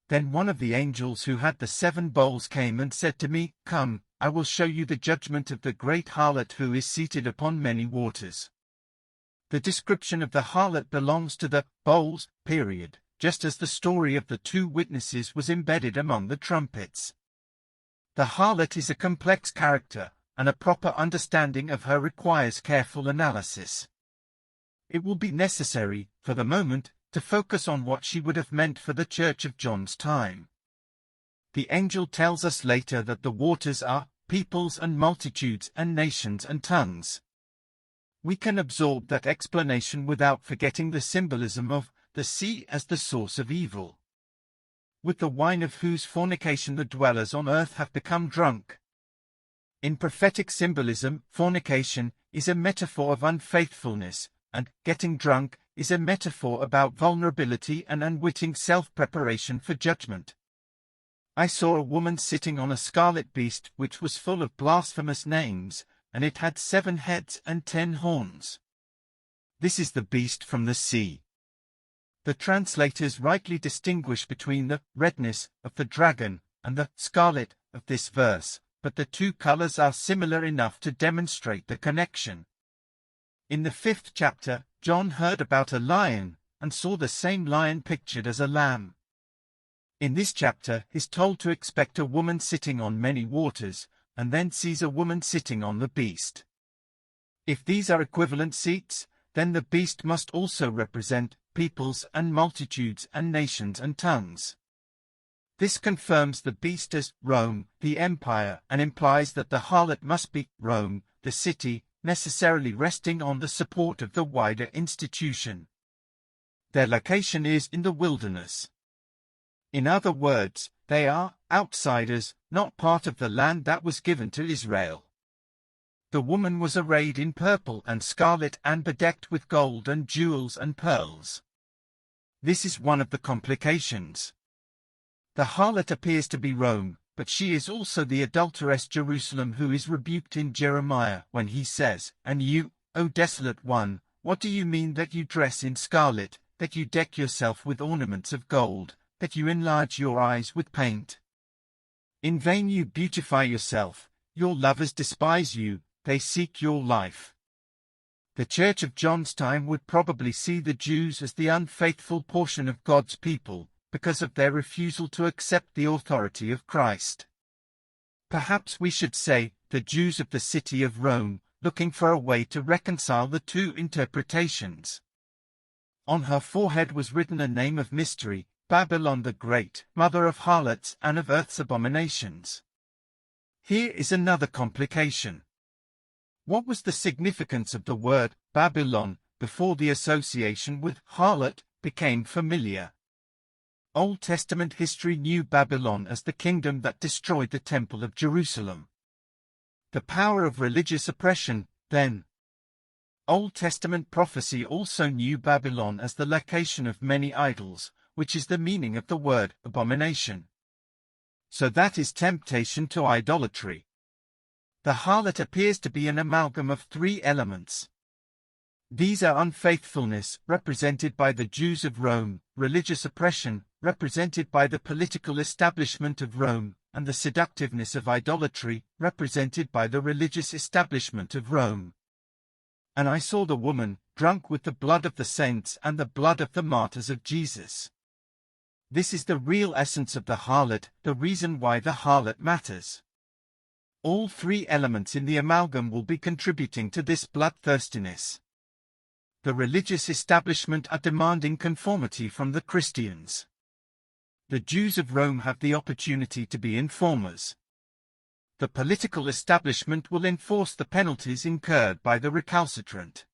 Then one of the angels who had the 7 bowls came and said to me, "Come, I will show you the judgment of the great harlot who is seated upon many waters." The description of the harlot belongs to the bowls period, just as the story of the 2 witnesses was embedded among the trumpets. The harlot is a complex character, and a proper understanding of her requires careful analysis. It will be necessary, for the moment, to focus on what she would have meant for the Church of John's time. The angel tells us later that the waters are peoples and multitudes and nations and tongues. We can absorb that explanation without forgetting the symbolism of the sea as the source of evil. With the wine of whose fornication the dwellers on earth have become drunk. In prophetic symbolism, fornication is a metaphor of unfaithfulness, and getting drunk is a metaphor about vulnerability and unwitting self-preparation for judgment. I saw a woman sitting on a scarlet beast which was full of blasphemous names, and it had 7 heads and 10 horns. This is the beast from the sea. The translators rightly distinguish between the redness of the dragon and the scarlet of this verse, but the 2 colors are similar enough to demonstrate the connection. In the 5th chapter, John heard about a lion, and saw the same lion pictured as a lamb. In this chapter, he is told to expect a woman sitting on many waters, and then sees a woman sitting on the beast. If these are equivalent seats, then the beast must also represent peoples and multitudes and nations and tongues. This confirms the beast as Rome, the empire, and implies that the harlot must be Rome, the city, necessarily resting on the support of the wider institution. Their location is in the wilderness. In other words, they are outsiders, not part of the land that was given to Israel. The woman was arrayed in purple and scarlet and bedecked with gold and jewels and pearls. This is one of the complications. The harlot appears to be Rome, but she is also the adulteress Jerusalem who is rebuked in Jeremiah when he says, "And you, O desolate one, what do you mean that you dress in scarlet, that you deck yourself with ornaments of gold, that you enlarge your eyes with paint? In vain you beautify yourself, your lovers despise you, they seek your life." The Church of John's time would probably see the Jews as the unfaithful portion of God's people, because of their refusal to accept the authority of Christ. Perhaps we should say, the Jews of the city of Rome, looking for a way to reconcile the 2 interpretations. On her forehead was written a name of mystery, Babylon the Great, mother of harlots and of earth's abominations. Here is another complication. What was the significance of the word Babylon before the association with harlot became familiar? Old Testament history knew Babylon as the kingdom that destroyed the Temple of Jerusalem. The power of religious oppression, then. Old Testament prophecy also knew Babylon as the location of many idols, which is the meaning of the word abomination. So that is temptation to idolatry. The harlot appears to be an amalgam of 3 elements. These are unfaithfulness, represented by the Jews of Rome, religious oppression, represented by the political establishment of Rome, and the seductiveness of idolatry, represented by the religious establishment of Rome. And I saw the woman, drunk with the blood of the saints and the blood of the martyrs of Jesus. This is the real essence of the harlot, the reason why the harlot matters. All 3 elements in the amalgam will be contributing to this bloodthirstiness. The religious establishment are demanding conformity from the Christians. The Jews of Rome have the opportunity to be informers. The political establishment will enforce the penalties incurred by the recalcitrant.